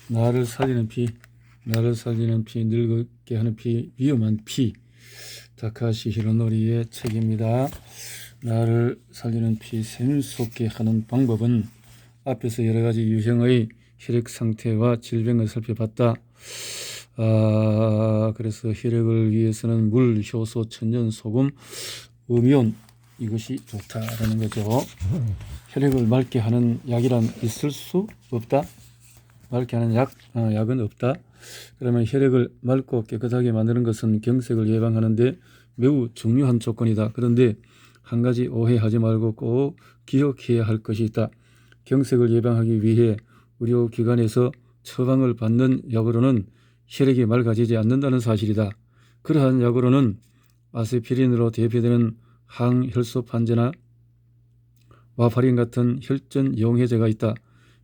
나를 살리는 피, 나를 살리는 피, 늙게 하는 피, 위험한 피. 다카시 히로노리의 책입니다. 나를 살리는 피, 샘솟게 하는 방법은 앞에서 여러 가지 유형의 혈액 상태와 질병을 살펴봤다. 그래서 혈액을 위해서는 물, 효소, 천연, 소금, 음이온 이것이 좋다라는 거죠. 혈액을 맑게 하는 약이란 있을 수 없다. 맑게 하는 약은 없다. 그러면 혈액을 맑고 깨끗하게 만드는 것은 경색을 예방하는데 매우 중요한 조건이다. 그런데 한 가지 오해하지 말고 꼭 기억해야 할 것이 있다. 경색을 예방하기 위해 의료기관에서 처방을 받는 약으로는 혈액이 맑아지지 않는다는 사실이다. 그러한 약으로는 아세피린으로 대표되는 항혈소판제나 와파린 같은 혈전 용해제가 있다.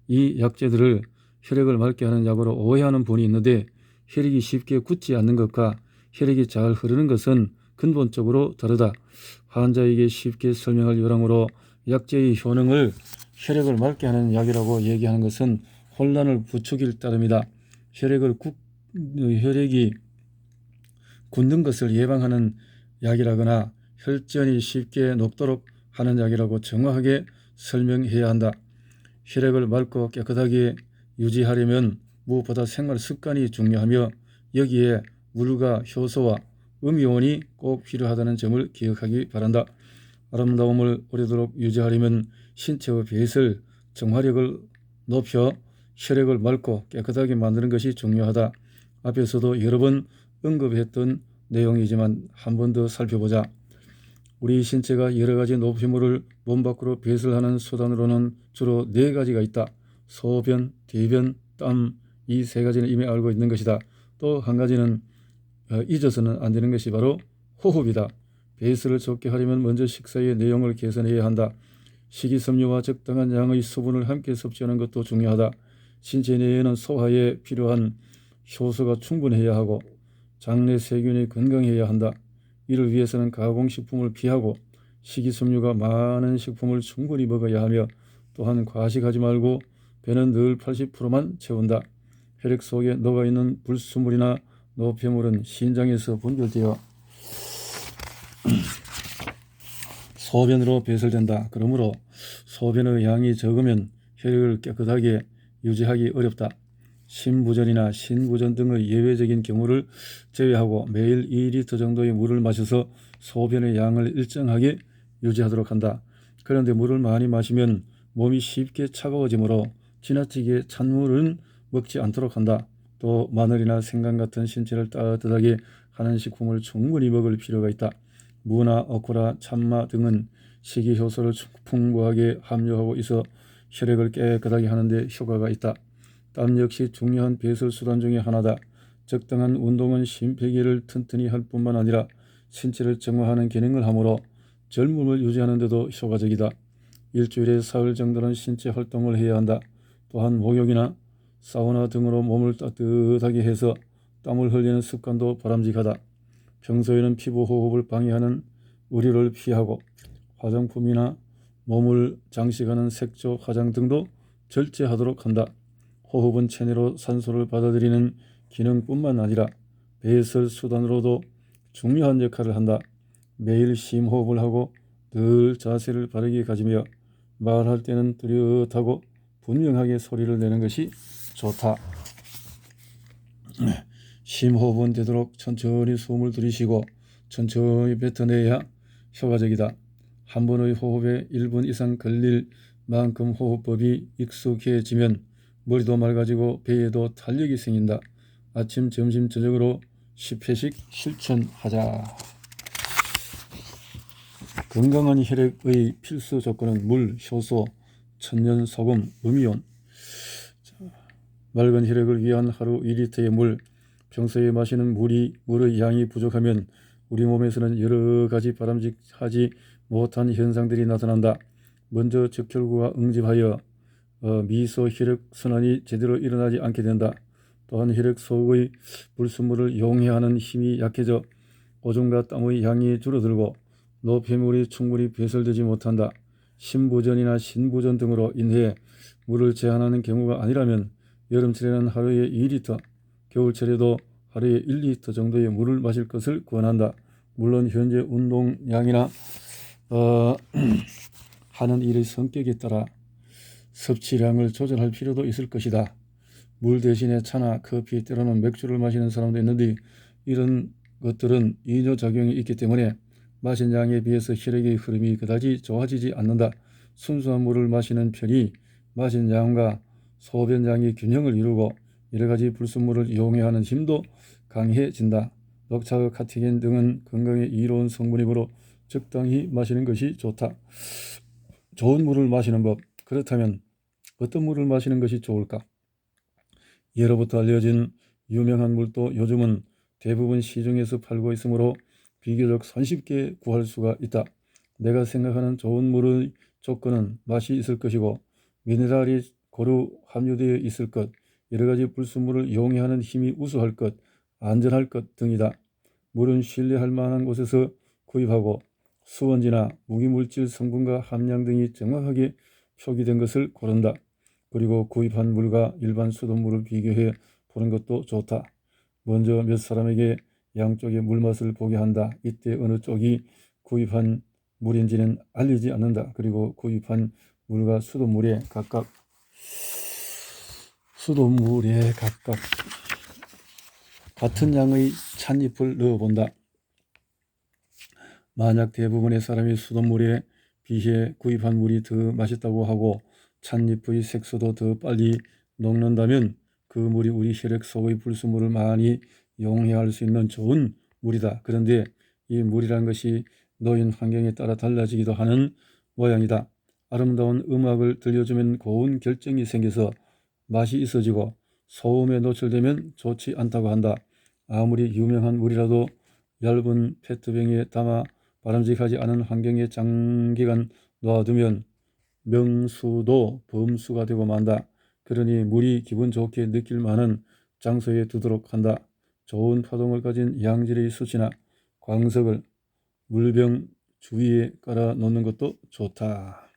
이 약제들을 혈액을 맑게 하는 약으로 오해하는 분이 있는데 혈액이 쉽게 굳지 않는 것과 혈액이 잘 흐르는 것은 근본적으로 다르다. 환자에게 쉽게 설명할 요령으로 약제의 효능을 혈액을 맑게 하는 약이라고 얘기하는 것은 혼란을 부추길 따름이다. 혈액이 굳는 것을 예방하는 약이라거나 혈전이 쉽게 녹도록 하는 약이라고 정확하게 설명해야 한다. 혈액을 맑고 깨끗하게 유지하려면 무엇보다 생활 습관이 중요하며 여기에 물과 효소와 음이온이 꼭 필요하다는 점을 기억하기 바란다. 아름다움을 오래도록 유지하려면 신체의 배설, 정화력을 높여 혈액을 맑고 깨끗하게 만드는 것이 중요하다. 앞에서도 여러 번 언급했던 내용이지만 한 번 더 살펴보자. 우리 신체가 여러 가지 노폐물을 몸 밖으로 배설하는 수단으로는 주로 4가지가 있다. 소변, 대변, 땀, 이 3가지는 이미 알고 있는 것이다. 또 한 가지는 잊어서는 안 되는 것이 바로 호흡이다. 배설을 좋게 하려면 먼저 식사의 내용을 개선해야 한다. 식이섬유와 적당한 양의 수분을 함께 섭취하는 것도 중요하다. 신체 내에는 소화에 필요한 효소가 충분해야 하고 장내 세균이 건강해야 한다. 이를 위해서는 가공식품을 피하고 식이섬유가 많은 식품을 충분히 먹어야 하며 또한 과식하지 말고 배는 늘 80%만 채운다. 혈액 속에 녹아있는 불순물이나 노폐물은 신장에서 분출되어 소변으로 배설된다. 그러므로 소변의 양이 적으면 혈액을 깨끗하게 유지하기 어렵다. 심부전이나 신부전 등의 예외적인 경우를 제외하고 매일 2리터 정도의 물을 마셔서 소변의 양을 일정하게 유지하도록 한다. 그런데 물을 많이 마시면 몸이 쉽게 차가워지므로 지나치게 찬 물은 먹지 않도록 한다. 또 마늘이나 생강 같은 신체를 따뜻하게 하는 식품을 충분히 먹을 필요가 있다. 무나 오크라, 참마 등은 식이효소를 풍부하게 함유하고 있어 혈액을 깨끗하게 하는 데 효과가 있다. 땀 역시 중요한 배설 수단 중의 하나다. 적당한 운동은 심폐기를 튼튼히 할 뿐만 아니라 신체를 정화하는 기능을 하므로 젊음을 유지하는 데도 효과적이다. 일주일에 사흘 정도는 신체 활동을 해야 한다. 또한 목욕이나 사우나 등으로 몸을 따뜻하게 해서 땀을 흘리는 습관도 바람직하다. 평소에는 피부 호흡을 방해하는 의류를 피하고 화장품이나 몸을 장식하는 색조, 화장 등도 절제하도록 한다. 호흡은 체내로 산소를 받아들이는 기능뿐만 아니라 배설 수단으로도 중요한 역할을 한다. 매일 심호흡을 하고 늘 자세를 바르게 가지며 말할 때는 뚜렷하고 분명하게 소리를 내는 것이 좋다. 심호흡은 되도록 천천히 숨을 들이쉬고 천천히 뱉어내야 효과적이다. 한 번의 호흡에 1분 이상 걸릴 만큼 호흡법이 익숙해지면 머리도 맑아지고 배에도 탄력이 생긴다. 아침, 점심, 저녁으로 10회씩 실천하자. 건강한 혈액의 필수 조건은 물, 효소, 천연, 소금, 음이온. 맑은 혈액을 위한 하루 2리터의 물. 평소에 마시는 물의 양이 부족하면 우리 몸에서는 여러 가지 바람직하지 못한 현상들이 나타난다. 먼저 적혈구가 응집하여 미소 혈액 순환이 제대로 일어나지 않게 된다. 또한 혈액 속의 불순물을 용해하는 힘이 약해져 오줌과 땀의 양이 줄어들고 노폐물이 충분히 배설되지 못한다. 심부전이나 신부전 등으로 인해 물을 제한하는 경우가 아니라면 여름철에는 하루에 2리터, 겨울철에도 하루에 1리터 정도의 물을 마실 것을 권한다. 물론 현재 운동량이나 하는 일의 성격에 따라 섭취량을 조절할 필요도 있을 것이다. 물 대신에 차나 커피, 때로는 맥주를 마시는 사람도 있는데 이런 것들은 이뇨작용이 있기 때문에 마신 양에 비해서 혈액의 흐름이 그다지 좋아지지 않는다. 순수한 물을 마시는 편이 마신 양과 소변량의 균형을 이루고 여러가지 불순물을 이용해야 하는 힘도 강해진다. 녹차와 카테킨 등은 건강에 이로운 성분이므로 적당히 마시는 것이 좋다. 좋은 물을 마시는 법. 그렇다면 어떤 물을 마시는 것이 좋을까? 예로부터 알려진 유명한 물도 요즘은 대부분 시중에서 팔고 있으므로 비교적 손쉽게 구할 수가 있다. 내가 생각하는 좋은 물의 조건은 맛이 있을 것이고 미네랄이 고루 함유되어 있을 것, 여러가지 불순물을 이용해야 하는 힘이 우수할 것, 안전할 것 등이다. 물은 신뢰할 만한 곳에서 구입하고 수원지나 무기물질 성분과 함량 등이 정확하게 표기된 것을 고른다. 그리고 구입한 물과 일반 수돗물을 비교해 보는 것도 좋다. 먼저 몇 사람에게 양쪽의 물맛을 보게 한다. 이때 어느 쪽이 구입한 물인지는 알리지 않는다. 그리고 구입한 물과 수돗물에 각각 같은 양의 찻잎을 넣어본다. 만약 대부분의 사람이 수돗물에 비해 구입한 물이 더 맛있다고 하고 찻잎의 색소도 더 빨리 녹는다면 그 물이 우리 혈액 속의 불순물을 많이 용해야 할 수 있는 좋은 물이다. 그런데 이 물이란 것이 놓인 환경에 따라 달라지기도 하는 모양이다. 아름다운 음악을 들려주면 고운 결정이 생겨서 맛이 있어지고 소음에 노출되면 좋지 않다고 한다. 아무리 유명한 물이라도 얇은 페트병에 담아 바람직하지 않은 환경에 장기간 놔두면 명수도 범수가 되고 만다. 그러니 물이 기분 좋게 느낄 만한 장소에 두도록 한다. 좋은 파동을 가진 양질의 숯이나 광석을 물병 주위에 깔아 놓는 것도 좋다.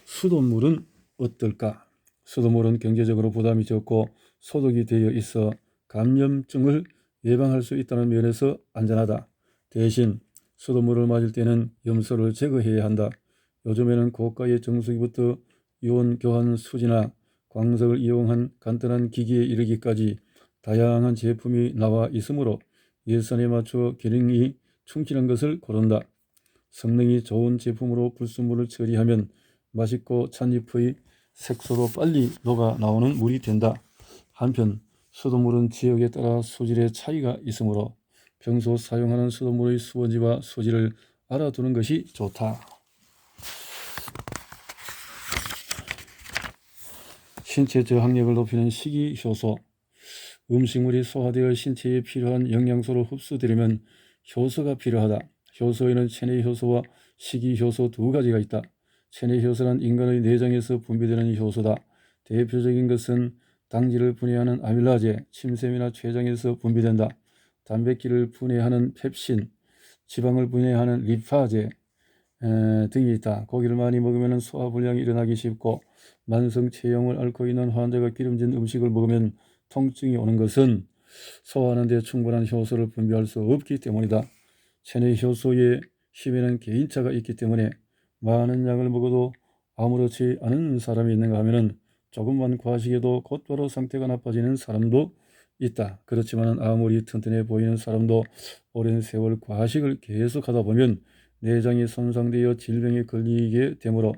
수돗물은 어떨까? 수돗물은 경제적으로 부담이 적고 소독이 되어 있어 감염증을 예방할 수 있다는 면에서 안전하다. 대신 수돗물을 마실 때는 염소를 제거해야 한다. 요즘에는 고가의 정수기부터 이온 교환 수지나 광석을 이용한 간단한 기기에 이르기까지 다양한 제품이 나와 있으므로 예산에 맞춰 기능이 충실한 것을 고른다. 성능이 좋은 제품으로 불순물을 처리하면 맛있고 찻잎의 색소도 빨리 녹아 나오는 물이 된다. 한편 수돗물은 지역에 따라 수질의 차이가 있으므로 평소 사용하는 수돗물의 수원지와 수질을 알아두는 것이 좋다. 신체 저항력을 높이는 식이효소. 음식물이 소화되어 신체에 필요한 영양소를 흡수되려면 효소가 필요하다. 효소에는 체내효소와 식이효소 두 가지가 있다. 체내효소는 인간의 내장에서 분비되는 효소다. 대표적인 것은 당질을 분해하는 아밀라제, 침샘이나 췌장에서 분비된다. 단백질을 분해하는 펩신, 지방을 분해하는 리파제 등이 있다. 고기를 많이 먹으면 소화불량이 일어나기 쉽고 만성 체형을 앓고 있는 환자가 기름진 음식을 먹으면 통증이 오는 것은 소화하는 데 충분한 효소를 분비할 수 없기 때문이다. 체내 효소의 힘에는 개인차가 있기 때문에 많은 양을 먹어도 아무렇지 않은 사람이 있는가 하면 조금만 과식해도 곧바로 상태가 나빠지는 사람도 있다. 그렇지만 아무리 튼튼해 보이는 사람도 오랜 세월 과식을 계속하다 보면 내장이 손상되어 질병에 걸리게 되므로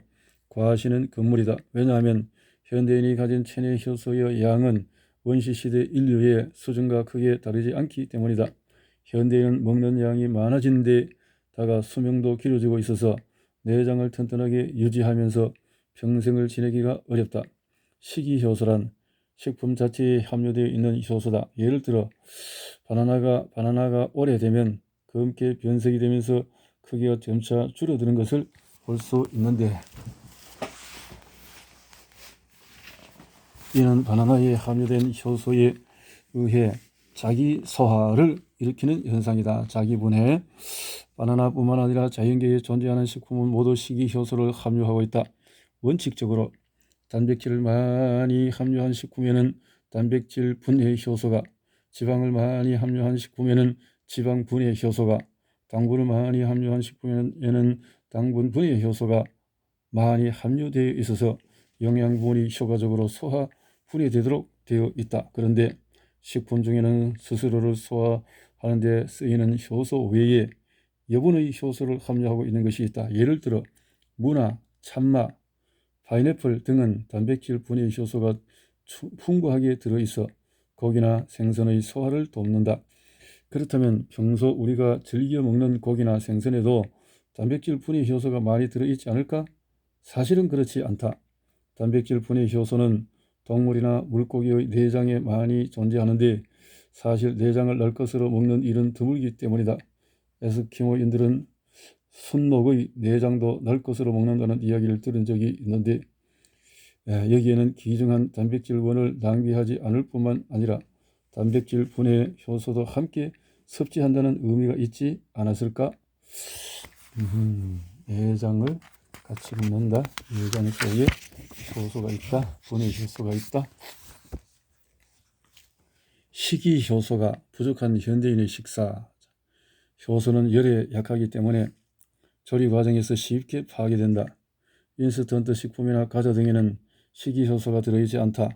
과식은 금물이다. 왜냐하면 현대인이 가진 체내 효소의 양은 원시시대 인류의 수준과 크게 다르지 않기 때문이다. 현대인은 먹는 양이 많아진 데다가 수명도 길어지고 있어서 내장을 튼튼하게 유지하면서 평생을 지내기가 어렵다. 식이효소란 식품 자체에 함유되어 있는 효소다. 예를 들어 바나나가 오래되면 검게 변색이 되면서 크기가 점차 줄어드는 것을 볼 수 있는데 이는 바나나에 함유된 효소에 의해 자기 소화를 일으키는 현상이다. 자기 분해. 바나나뿐만 아니라 자연계에 존재하는 식품은 모두 식이효소를 함유하고 있다. 원칙적으로 단백질을 많이 함유한 식품에는 단백질 분해 효소가, 지방을 많이 함유한 식품에는 지방 분해 효소가, 당분을 많이 함유한 식품에는 당분 분해 효소가 많이 함유되어 있어서 영양분이 효과적으로 소화 분해되도록 되어 있다. 그런데 식품 중에는 스스로를 소화하는 데 쓰이는 효소 외에 여분의 효소를 함유하고 있는 것이 있다. 예를 들어 무나, 참마, 파인애플 등은 단백질 분해 효소가 풍부하게 들어있어 고기나 생선의 소화를 돕는다. 그렇다면 평소 우리가 즐겨 먹는 고기나 생선에도 단백질 분해 효소가 많이 들어있지 않을까? 사실은 그렇지 않다. 단백질 분해 효소는 동물이나 물고기의 내장에 많이 존재하는데 사실 내장을 날 것으로 먹는 일은 드물기 때문이다. 에스키모인들은 순록의 내장도 날 것으로 먹는다는 이야기를 들은 적이 있는데 여기에는 귀중한 단백질원을 낭비하지 않을 뿐만 아니라 단백질 분해 효소도 함께 섭취한다는 의미가 있지 않았을까? 내장을 같이 먹는다. 내장 속에 효소가 있다. 분해 효소가 있다. 식이효소가 부족한 현대인의 식사. 효소는 열에 약하기 때문에 조리 과정에서 쉽게 파괴된다. 인스턴트 식품이나 과자 등에는 식이효소가 들어있지 않다.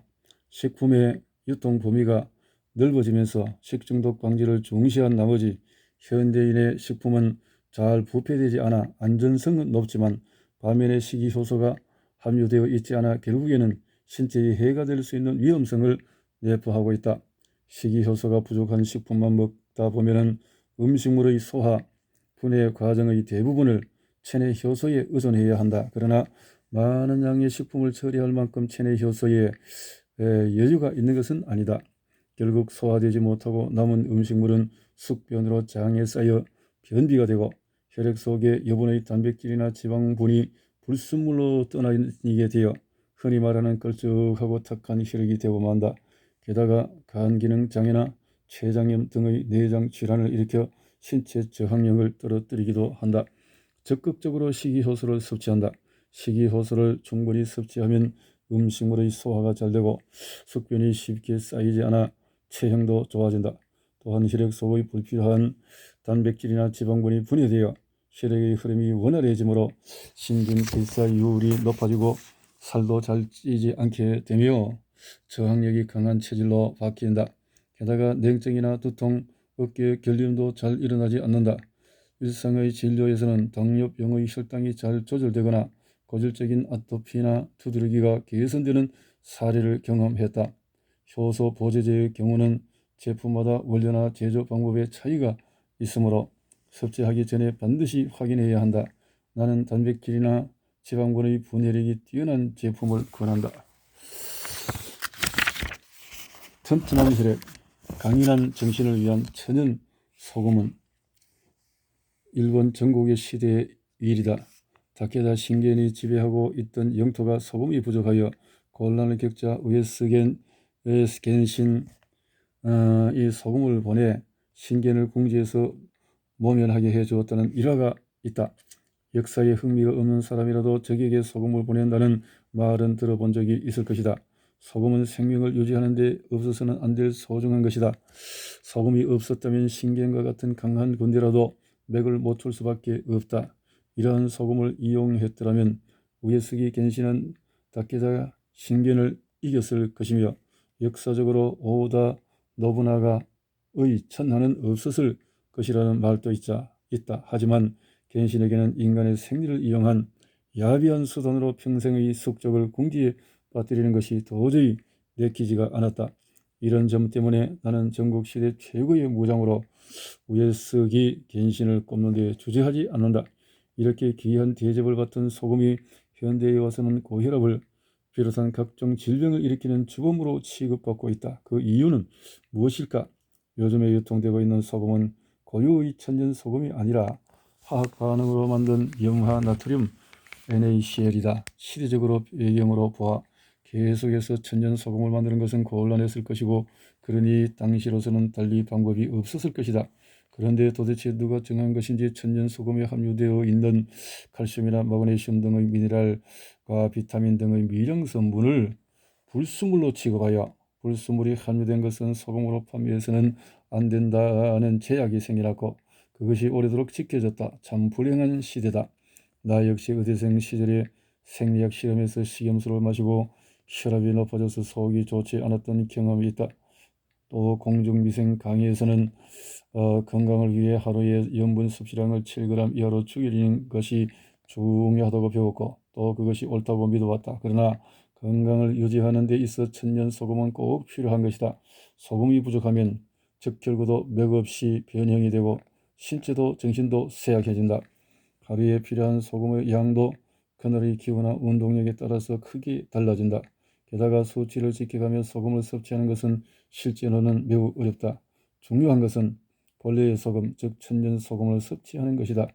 식품의 유통 범위가 넓어지면서 식중독 방지를 중시한 나머지 현대인의 식품은 잘 부패되지 않아 안전성은 높지만 반면에 식이효소가 함유되어 있지 않아 결국에는 신체에 해가 될 수 있는 위험성을 내포하고 있다. 식이효소가 부족한 식품만 먹다 보면 음식물의 소화, 분해 과정의 대부분을 체내 효소에 의존해야 한다. 그러나 많은 양의 식품을 처리할 만큼 체내 효소에 여유가 있는 것은 아니다. 결국 소화되지 못하고 남은 음식물은 숙변으로 장에 쌓여 변비가 되고 혈액 속에 여분의 단백질이나 지방분이 불순물로 떠다니게 되어 흔히 말하는 걸쭉하고 탁한 혈액이 되고 만다. 게다가 간 기능 장애나 췌장염 등의 내장 질환을 일으켜 신체 저항력을 떨어뜨리기도 한다. 적극적으로 식이효소를 섭취한다. 식이효소를 충분히 섭취하면 음식물의 소화가 잘 되고 숙변이 쉽게 쌓이지 않아 체형도 좋아진다. 또한 혈액 속의 불필요한 단백질이나 지방분이 분해되어 혈액의 흐름이 원활해지므로 신진대사율이 높아지고 살도 잘 찌지 않게 되며 저항력이 강한 체질로 바뀐다. 게다가 냉증이나 두통, 어깨 결림도 잘 일어나지 않는다. 일상의 진료에서는 당뇨병의 혈당이 잘 조절되거나 고질적인 아토피나 두드러기가 개선되는 사례를 경험했다. 효소 보조제의 경우는 제품마다 원료나 제조 방법의 차이가 있으므로 섭취하기 전에 반드시 확인해야 한다. 나는 단백질이나 지방분의 분해력이 뛰어난 제품을 권한다. 튼튼한 혈액, 강인한 정신을 위한 천연 소금은 일본 전국의 시대의 일이다. 다케다 신겐이 지배하고 있던 영토가 소금이 부족하여 곤란을 겪자 우에스 겐신이 소금을 보내 신겐을 궁지에서 모면하게 해주었다는 일화가 있다. 역사에 흥미가 없는 사람이라도 적에게 소금을 보낸다는 말은 들어본 적이 있을 것이다. 소금은 생명을 유지하는 데 없어서는 안 될 소중한 것이다. 소금이 없었다면 신겐과 같은 강한 군대라도 맥을 못 출 수밖에 없다. 이러한 소금을 이용했더라면 우에스기 겐신은 다케다 신겐을 이겼을 것이며 역사적으로 오다 노부나가의 천하는 없었을 것이라는 말도 있다. 하지만 겐신에게는 인간의 생리를 이용한 야비한 수단으로 평생의 숙적을 궁지에 빠뜨리는 것이 도저히 내키지가 않았다. 이런 점 때문에 나는 전국시대 최고의 무장으로 우에스기 겐신을 꼽는 데 주저하지 않는다. 이렇게 귀한 대접을 받던 소금이 현대에 와서는 고혈압을 비롯한 각종 질병을 일으키는 주범으로 취급받고 있다. 그 이유는 무엇일까? 요즘에 유통되고 있는 소금은 고유의 천연 소금이 아니라 화학 반응으로 만든 염화 나트륨 NaCl이다. 시대적으로 배경으로 보아 계속해서 천연 소금을 만드는 것은 곤란했을 것이고 그러니 당시로서는 달리 방법이 없었을 것이다. 그런데 도대체 누가 정한 것인지 천연소금에 함유되어 있는 칼슘이나 마그네슘 등의 미네랄과 비타민 등의 미량 성분을 불순물로 취급하여 불순물이 함유된 것은 소금으로 판매해서는 안 된다는 제약이 생겨났고 그것이 오래도록 지켜졌다. 참 불행한 시대다. 나 역시 의대생 시절에 생리학 실험에서 식염수를 마시고 혈압이 높아져서 속이 좋지 않았던 경험이 있다. 또 공중위생 강의에서는 건강을 위해 하루에 염분 섭취량을 7g 이하로 줄이는 것이 중요하다고 배웠고 또 그것이 옳다고 믿어왔다. 그러나 건강을 유지하는 데 있어 천연소금은 꼭 필요한 것이다. 소금이 부족하면 적혈구도 맥없이 변형이 되고 신체도 정신도 쇠약해진다. 하루에 필요한 소금의 양도 그날의 기후나 운동력에 따라서 크게 달라진다. 게다가 수치를 지켜가며 소금을 섭취하는 것은 실제로는 매우 어렵다. 중요한 것은 본래의 소금, 즉 천연소금을 섭취하는 것이다.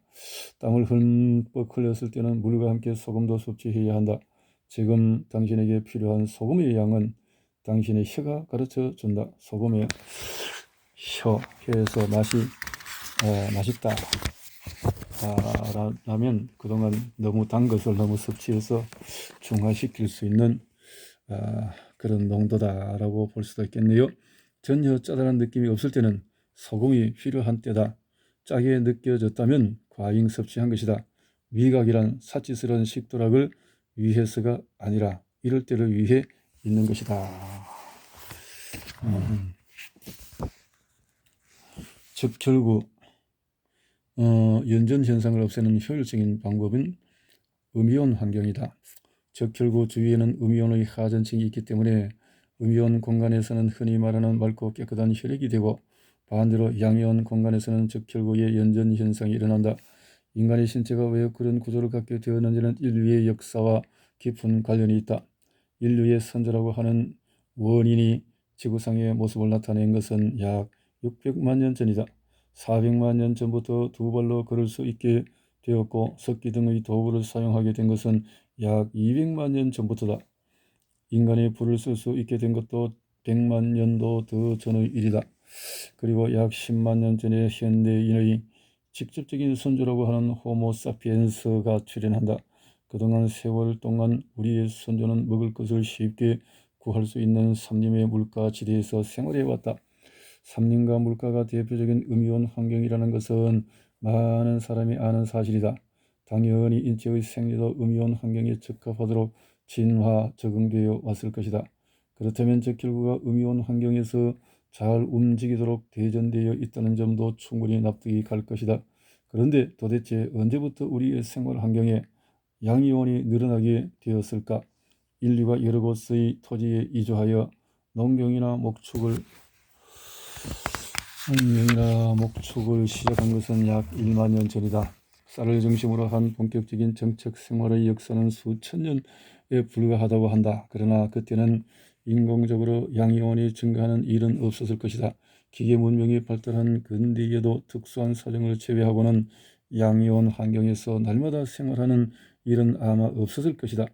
땀을 흠뻑 흘렸을 때는 물과 함께 소금도 섭취해야 한다. 지금 당신에게 필요한 소금의 양은 당신의 혀가 가르쳐준다. 소금의 혀에서 맛이 맛있다 라면 그동안 너무 단 것을 너무 섭취해서 중화시킬 수 있는 그런 농도다라고 볼 수도 있겠네요. 전혀 짜다란 느낌이 없을 때는 소금이 필요한 때다. 짜게 느껴졌다면 과잉 섭취한 것이다. 미각이란 사치스러운 식도락을 위해서가 아니라 이럴 때를 위해 있는 것이다. 즉 결국 연전 현상을 없애는 효율적인 방법은 음이온 환경이다. 즉 결국 주위에는 음이온의 하전층이 있기 때문에 음이온 공간에서는 흔히 말하는 맑고 깨끗한 혈액이 되고 반대로 양이온 공간에서는 즉 결국의 연전 현상이 일어난다. 인간의 신체가 왜 그런 구조를 갖게 되었는지는 인류의 역사와 깊은 관련이 있다. 인류의 선조라고 하는 원인이 지구상의 모습을 나타낸 것은 약 600만 년 전이다. 400만 년 전부터 두 발로 걸을 수 있게 되었고 석기 등의 도구를 사용하게 된 것은 약 200만 년 전부터다. 인간이 불을 쓸 수 있게 된 것도 100만 년도 더 전의 일이다. 그리고 약 10만 년 전에 현대인의 직접적인 선조라고 하는 호모사피엔스가 출현한다. 그동안 세월 동안 우리의 선조는 먹을 것을 쉽게 구할 수 있는 삼림의 물가 지대에서 생활해왔다. 삼림과 물가가 대표적인 음이온 환경이라는 것은 많은 사람이 아는 사실이다. 당연히 인체의 생리도 음이온 환경에 적합하도록 진화 적응되어 왔을 것이다. 그렇다면 적혈구가 음이온 환경에서 잘 움직이도록 대전되어 있다는 점도 충분히 납득이 갈 것이다. 그런데 도대체 언제부터 우리의 생활 환경에 양이온이 늘어나게 되었을까? 인류가 여러 곳의 토지에 이주하여 농경이나 목축을 시작한 것은 약 1만 년 전이다. 쌀을 중심으로 한 본격적인 정책 생활의 역사는 수천 년에 불과하다고 한다. 그러나 그때는 인공적으로 양이온이 증가하는 일은 없었을 것이다. 기계 문명이 발달한 근대에도 특수한 사정을 제외하고는 양이온 환경에서 날마다 생활하는 일은 아마 없었을 것이다.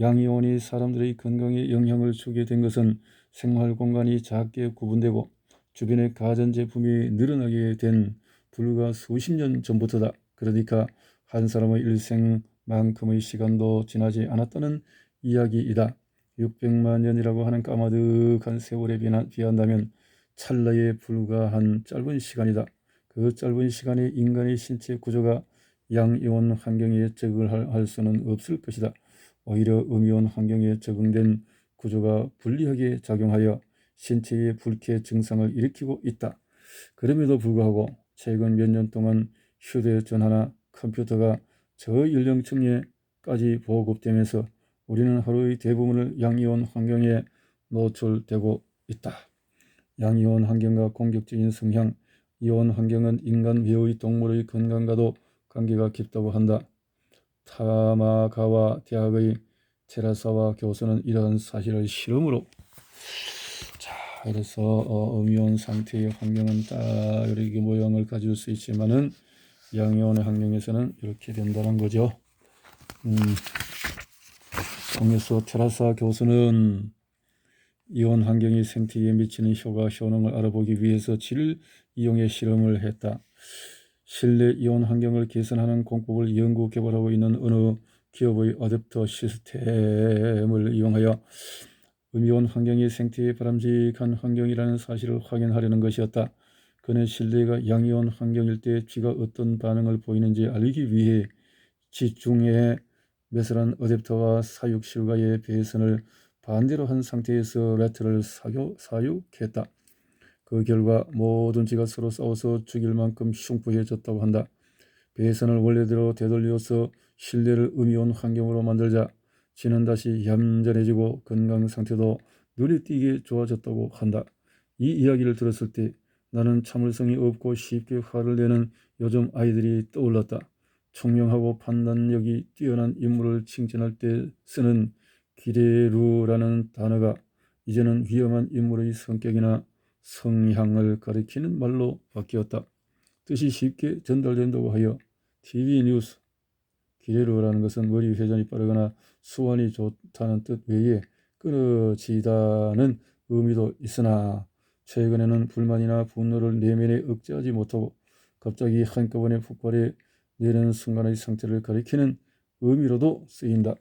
양이온이 사람들의 건강에 영향을 주게 된 것은 생활 공간이 작게 구분되고 주변의 가전제품이 늘어나게 된 불과 수십 년 전부터다. 그러니까 한 사람의 일생만큼의 시간도 지나지 않았다는 이야기이다. 600만 년이라고 하는 까마득한 세월에 비한다면 찰나에 불과한 짧은 시간이다. 그 짧은 시간에 인간의 신체 구조가 양이온 환경에 적응할 수는 없을 것이다. 오히려 음이온 환경에 적응된 구조가 불리하게 작용하여 신체의 불쾌 증상을 일으키고 있다. 그럼에도 불구하고 최근 몇 년 동안 휴대전화나 컴퓨터가 저연령층에까지 보급되면서 우리는 하루의 대부분을 양이온 환경에 노출되고 있다. 양이온 환경과 공격적인 성향, 이온 환경은 인간 외의 동물의 건강과도 관계가 깊다고 한다. 타마가와 대학의 테라사와 교수는 이러한 사실을 실험으로 그래서 음이온 상태의 환경은 딱 이렇게 모양을 가질 수 있지만은 양이온의 환경에서는 이렇게 된다는 거죠. 그래서 테라사 교수는 이온 환경이 생태계에 미치는 효능을 알아보기 위해서 질을 이용해 실험을 했다. 실내 이온 환경을 개선하는 공법을 연구 개발하고 있는 어느 기업의 어댑터 시스템을 이용하여 음이온 환경이 생태계에 바람직한 환경이라는 사실을 확인하려는 것이었다. 그는 실내가 양이온 환경일 때 쥐가 어떤 반응을 보이는지 알기 위해 지중해 매설한 어댑터와 사육실과의 배선을 반대로 한 상태에서 레트를 사육했다. 그 결과 모든 쥐가 서로 싸워서 죽일 만큼 흉포해졌다고 한다. 배선을 원래대로 되돌려서 실내를 음이온 환경으로 만들자 쥐는 다시 얌전해지고 건강 상태도 눈에 띄게 좋아졌다고 한다. 이 이야기를 들었을 때 나는 참을성이 없고 쉽게 화를 내는 요즘 아이들이 떠올랐다. 총명하고 판단력이 뛰어난 인물을 칭찬할 때 쓰는 기레루라는 단어가 이제는 위험한 인물의 성격이나 성향을 가리키는 말로 바뀌었다. 뜻이 쉽게 전달된다고 하여 TV 뉴스 기레루라는 것은 머리 회전이 빠르거나 수완이 좋다는 뜻 외에 끊어지다는 의미도 있으나 최근에는 불만이나 분노를 내면에 억제하지 못하고 갑자기 한꺼번에 폭발해 내리는 순간의 상태를 가리키는 의미로도 쓰인다.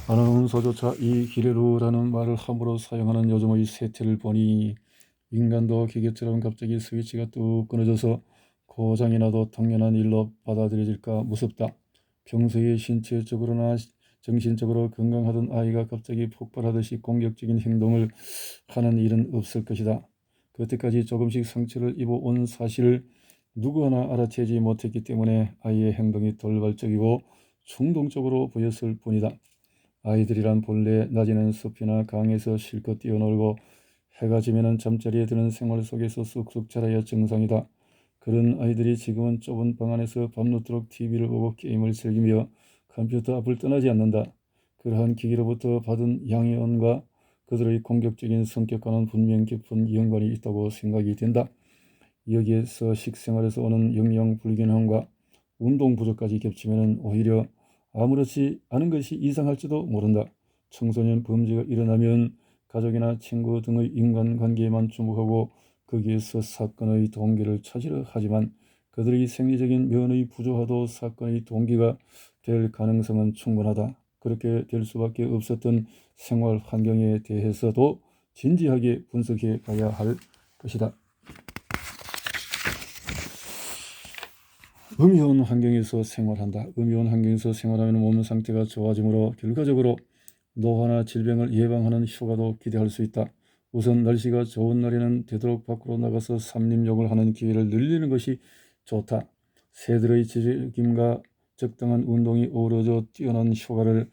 아나운서조차 이 기레루라는 말을 함부로 사용하는 요즘의 세태를 보니 인간도 기계처럼 갑자기 스위치가 뚝 끊어져서 고장이 나도 당연한 일로 받아들여질까 무섭다. 평소에 신체적으로나 정신적으로 건강하던 아이가 갑자기 폭발하듯이 공격적인 행동을 하는 일은 없을 것이다. 그때까지 조금씩 상처를 입어온 사실을 누구 하나 알아채지 못했기 때문에 아이의 행동이 돌발적이고 충동적으로 보였을 뿐이다. 아이들이란 본래 낮에는 숲이나 강에서 실컷 뛰어놀고 해가 지면은 잠자리에 드는 생활 속에서 쑥쑥 자라야 정상이다. 그런 아이들이 지금은 좁은 방 안에서 밤늦도록 TV를 보고 게임을 즐기며 컴퓨터 앞을 떠나지 않는다. 그러한 기기로부터 받은 양이온과 그들의 공격적인 성격과는 분명 깊은 연관이 있다고 생각이 된다. 여기에서 식생활에서 오는 영양 불균형과 운동 부족까지 겹치면 오히려 아무렇지 않은 것이 이상할지도 모른다. 청소년 범죄가 일어나면 가족이나 친구 등의 인간관계에만 주목하고 거기에서 사건의 동기를 찾으려 하지만 그들의 생리적인 면의 부조화도 사건의 동기가 될 가능성은 충분하다. 그렇게 될 수밖에 없었던 생활 환경에 대해서도 진지하게 분석해 가야 할 것이다. 음이온 환경에서 생활한다. 음이온 환경에서 생활하면 몸 상태가 좋아지므로 결과적으로 노화나 질병을 예방하는 효과도 기대할 수 있다. 우선 날씨가 좋은 날에는 되도록 밖으로 나가서 산림욕을 하는 기회를 늘리는 것이 좋다. 새들의 지짐과 적당한 운동이 어우러져 뛰어난 효과를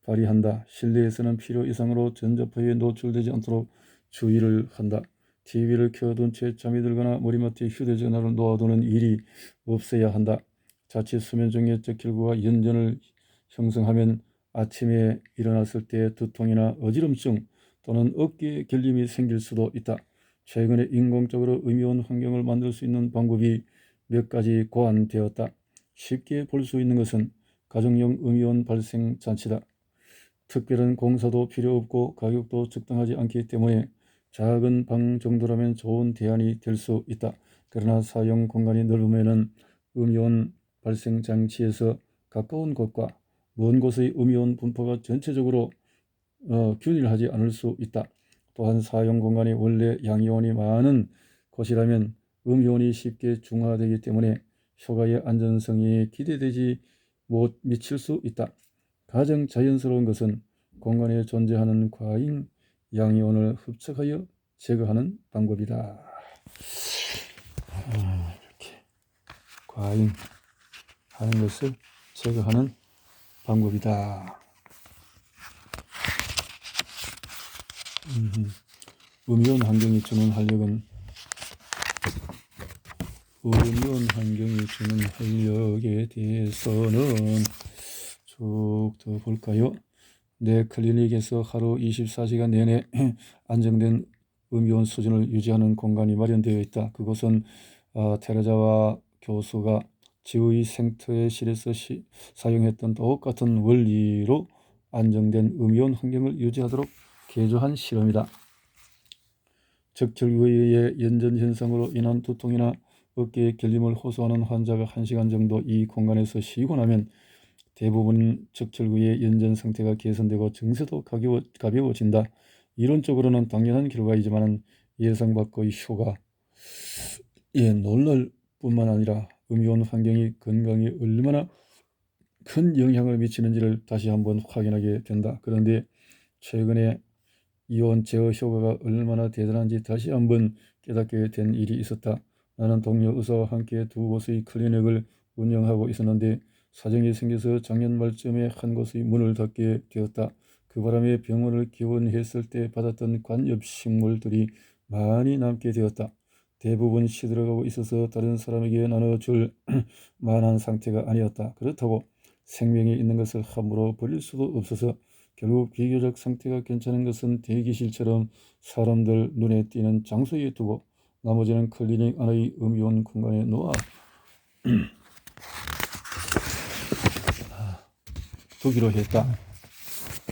발휘한다. 실내에서는 필요 이상으로 전자파에 노출되지 않도록 주의를 한다. TV를 켜둔 채 잠이 들거나 머리맡에 휴대전화를 놓아두는 일이 없어야 한다. 자칫 수면 중에 적혈구가 연전을 형성하면 아침에 일어났을 때 두통이나 어지럼증 또는 어깨 결림이 생길 수도 있다. 최근에 인공적으로 음이온 환경을 만들 수 있는 방법이 몇 가지 고안되었다. 쉽게 볼 수 있는 것은 가정용 음이온 발생 장치다. 특별한 공사도 필요 없고 가격도 적당하지 않기 때문에 작은 방 정도라면 좋은 대안이 될 수 있다. 그러나 사용 공간이 넓으면 음이온 발생 장치에서 가까운 곳과 먼 곳의 음이온 분포가 전체적으로 균일하지 않을 수 있다. 또한 사용 공간이 원래 양이온이 많은 곳이라면 음이온이 쉽게 중화되기 때문에 효과의 안전성이 기대되지 못 미칠 수 있다. 가장 자연스러운 것은 공간에 존재하는 과잉 양이온을 흡착하여 제거하는 방법이다. 이렇게 과잉 하는 것을 제거하는 방법이다. 음이온 환경이 주는 활력은 음이온 환경이 주는 활력에 대해서는 쭉 더 볼까요? 내 클리닉에서 하루 24시간 내내 안정된 음이온 수준을 유지하는 공간이 마련되어 있다. 그곳은 테레자와 교수가 지의 생태실에서 사용했던 똑같은 원리로 안정된 음이온 환경을 유지하도록 개조한 실험이다. 적혈구에 의해 연전현상으로 인한 두통이나 어깨의 결림을 호소하는 환자가 1시간 정도 이 공간에서 쉬고 나면 대부분 적혈구의 연전 상태가 개선되고 증세도 가벼워진다. 이론적으로는 당연한 결과이지만 예상 밖의 효과에 놀랄 뿐만 아니라 음이온 환경이 건강에 얼마나 큰 영향을 미치는지를 다시 한번 확인하게 된다. 그런데 최근에 이온 제어 효과가 얼마나 대단한지 다시 한번 깨닫게 된 일이 있었다. 나는 동료 의사와 함께 두 곳의 클리닉을 운영하고 있었는데 사정이 생겨서 작년 말쯤에 한 곳의 문을 닫게 되었다. 그 바람에 병원을 개원했을 때 받았던 관엽식물들이 많이 남게 되었다. 대부분 시들어가고 있어서 다른 사람에게 나눠줄 만한 상태가 아니었다. 그렇다고 생명이 있는 것을 함부로 버릴 수도 없어서 결국 비교적 상태가 괜찮은 것은 대기실처럼 사람들 눈에 띄는 장소에 두고 나머지는 클리닉 안의 음이온 공간에 놓아 두기로 했다.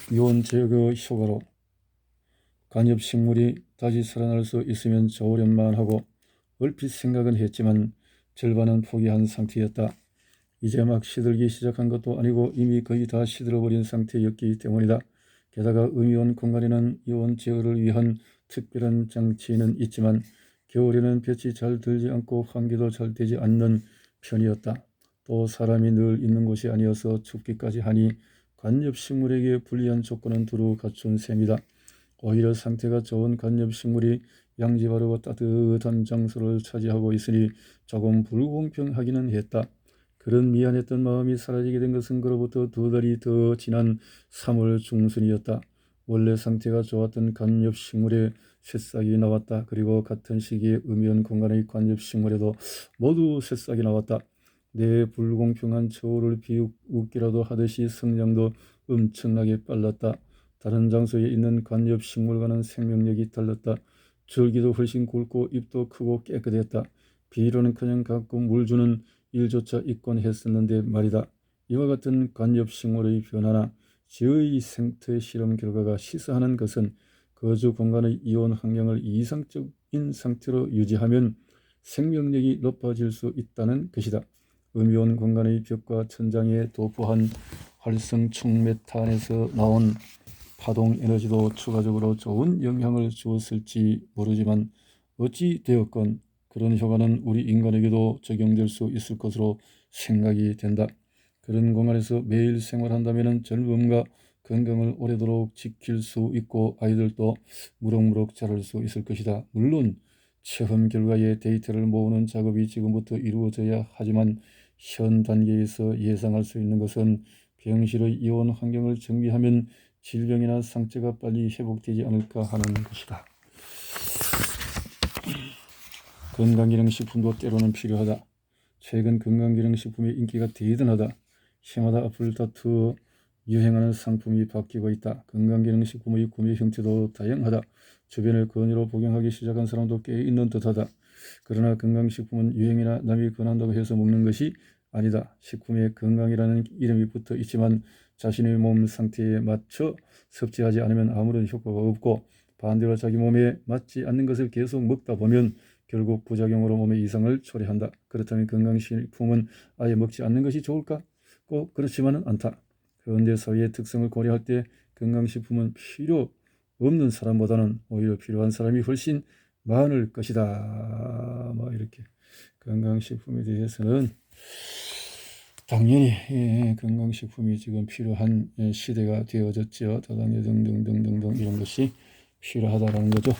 이온 제거 효과로 간엽식물이 다시 살아날 수 있으면 좋으련만 하고 얼핏 생각은 했지만 절반은 포기한 상태였다. 이제 막 시들기 시작한 것도 아니고 이미 거의 다 시들어버린 상태였기 때문이다. 게다가 음이온 공간에는 이온 제어를 위한 특별한 장치는 있지만 겨울에는 볕이 잘 들지 않고 환기도 잘 되지 않는 편이었다. 또 사람이 늘 있는 곳이 아니어서 춥기까지 하니 관엽식물에게 불리한 조건은 두루 갖춘 셈이다. 오히려 상태가 좋은 관엽식물이 양지 바르고 따뜻한 장소를 차지하고 있으니 조금 불공평하기는 했다. 그런 미안했던 마음이 사라지게 된 것은 그로부터 2달이 더 지난 3월 중순이었다. 원래 상태가 좋았던 관엽식물에 새싹이 나왔다. 그리고 같은 시기에 음이온 공간의 관엽식물에도 모두 새싹이 나왔다. 내 불공평한 처우를 비웃기라도 하듯이 성장도 엄청나게 빨랐다. 다른 장소에 있는 관엽식물과는 생명력이 달랐다. 줄기도 훨씬 굵고 잎도 크고 깨끗했다. 비료는커녕 가끔 물 주는 일조차 있곤 했었는데 말이다. 이와 같은 관엽식물의 변화나 지의 생태 실험 결과가 시사하는 것은 거주 공간의 이온 환경을 이상적인 상태로 유지하면 생명력이 높아질 수 있다는 것이다. 음이온 공간의 벽과 천장에 도포한 활성충 메탄에서 나온 파동 에너지도 추가적으로 좋은 영향을 주었을지 모르지만 어찌 되었건 그런 효과는 우리 인간에게도 적용될 수 있을 것으로 생각이 된다. 그런 공간에서 매일 생활한다면 젊음과 건강을 오래도록 지킬 수 있고 아이들도 무럭무럭 자랄 수 있을 것이다. 물론 체험 결과의 데이터를 모으는 작업이 지금부터 이루어져야 하지만 현 단계에서 예상할 수 있는 것은 병실의 이온 환경을 정비하면 질병이나 상처가 빨리 회복되지 않을까 하는 것이다. 건강기능식품도 때로는 필요하다. 최근 건강기능식품의 인기가 대단하다. 해마다 앞을 다투어 유행하는 상품이 바뀌고 있다. 건강기능식품의 구매 형태도 다양하다. 주변을 권유로 복용하기 시작한 사람도 꽤 있는 듯하다. 그러나 건강식품은 유행이나 남이 권한다고 해서 먹는 것이 아니다. 식품에 건강이라는 이름이 붙어 있지만 자신의 몸 상태에 맞춰 섭취하지 않으면 아무런 효과가 없고 반대로 자기 몸에 맞지 않는 것을 계속 먹다 보면 결국 부작용으로 몸에 이상을 초래한다. 그렇다면 건강식품은 아예 먹지 않는 것이 좋을까? 꼭 그렇지만은 않다. 현대 사회의 특성을 고려할 때 건강식품은 필요 없는 사람보다는 오히려 필요한 사람이 훨씬 많을 것이다. 이렇게 건강식품에 대해서는 당연히 건강식품이 지금 필요한 시대가 되어졌죠. 다당뇨 등등등등등 이런 것이 필요하다라는 거죠.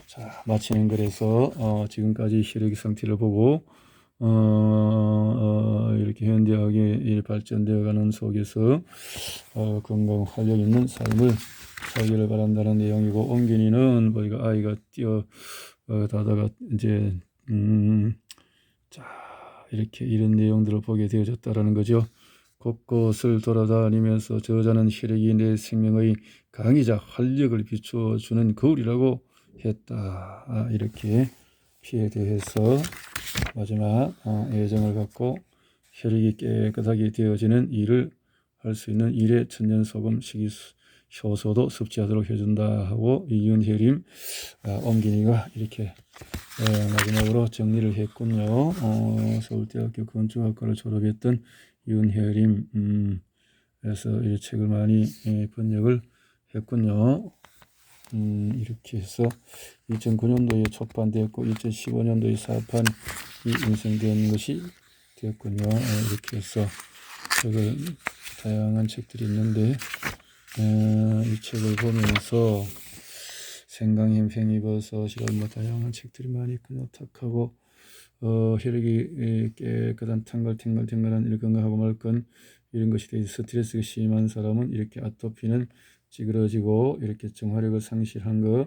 자, 마치는 글에서 지금까지 혈액 상태를 보고 이렇게 현대학에 발전되어가는 속에서 건강 활력 있는 삶을 살기를 바란다는 내용이고 옹균이는 우리가 아이가 뛰어다다가 이제 자 이렇게 이런 내용들을 보게 되어졌다라는 거죠. 곳곳을 돌아다니면서 저자는 혈액이 내 생명의 강이자 활력을 비추어주는 거울이라고 했다. 이렇게 피에 대해서 마지막 애정을 갖고 혈액이 깨끗하게 되어지는 일을 할 수 있는 일의 천년소금 효소도 섭취하도록 해준다 하고 이윤혜림 옴기니가 이렇게 마지막으로 정리를 했군요. 서울대학교 건축학과를 졸업했던 윤혜림 그래서 이 책을 많이 번역을 했군요. 이렇게 해서 2009년도에 초판되었고 2015년도에 사판이 인쇄된 것이 되었군요. 이렇게 해서 책을 다양한 책들이 있는데 이 책을 보면서 생강햄, 팽이버섯이란 뭐 다양한 책들이 많이 있군요. 탁하고 혈액이 깨끗한 탱글탱글한 이런 거 하고 말건 이런 것이 돼 스트레스가 심한 사람은 이렇게 아토피는 찌그러지고 이렇게 정화력을 상실한 거,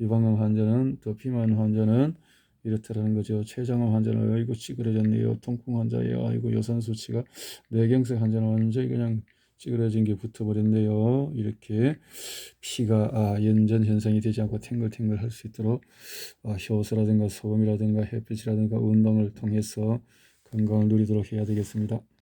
유방암 환자는 또 비만 환자는 이렇다라는 거죠. 췌장암 환자는 아이고 찌그러졌네요. 통풍 환자예요. 아이고 요산 수치가 뇌경색 환자는 완전히 그냥 찌그러진 게 붙어버렸네요. 이렇게 피가 연전 현상이 되지 않고 탱글탱글 할 수 있도록 효소라든가 소금이라든가 햇빛이라든가 운동을 통해서 건강을 누리도록 해야 되겠습니다.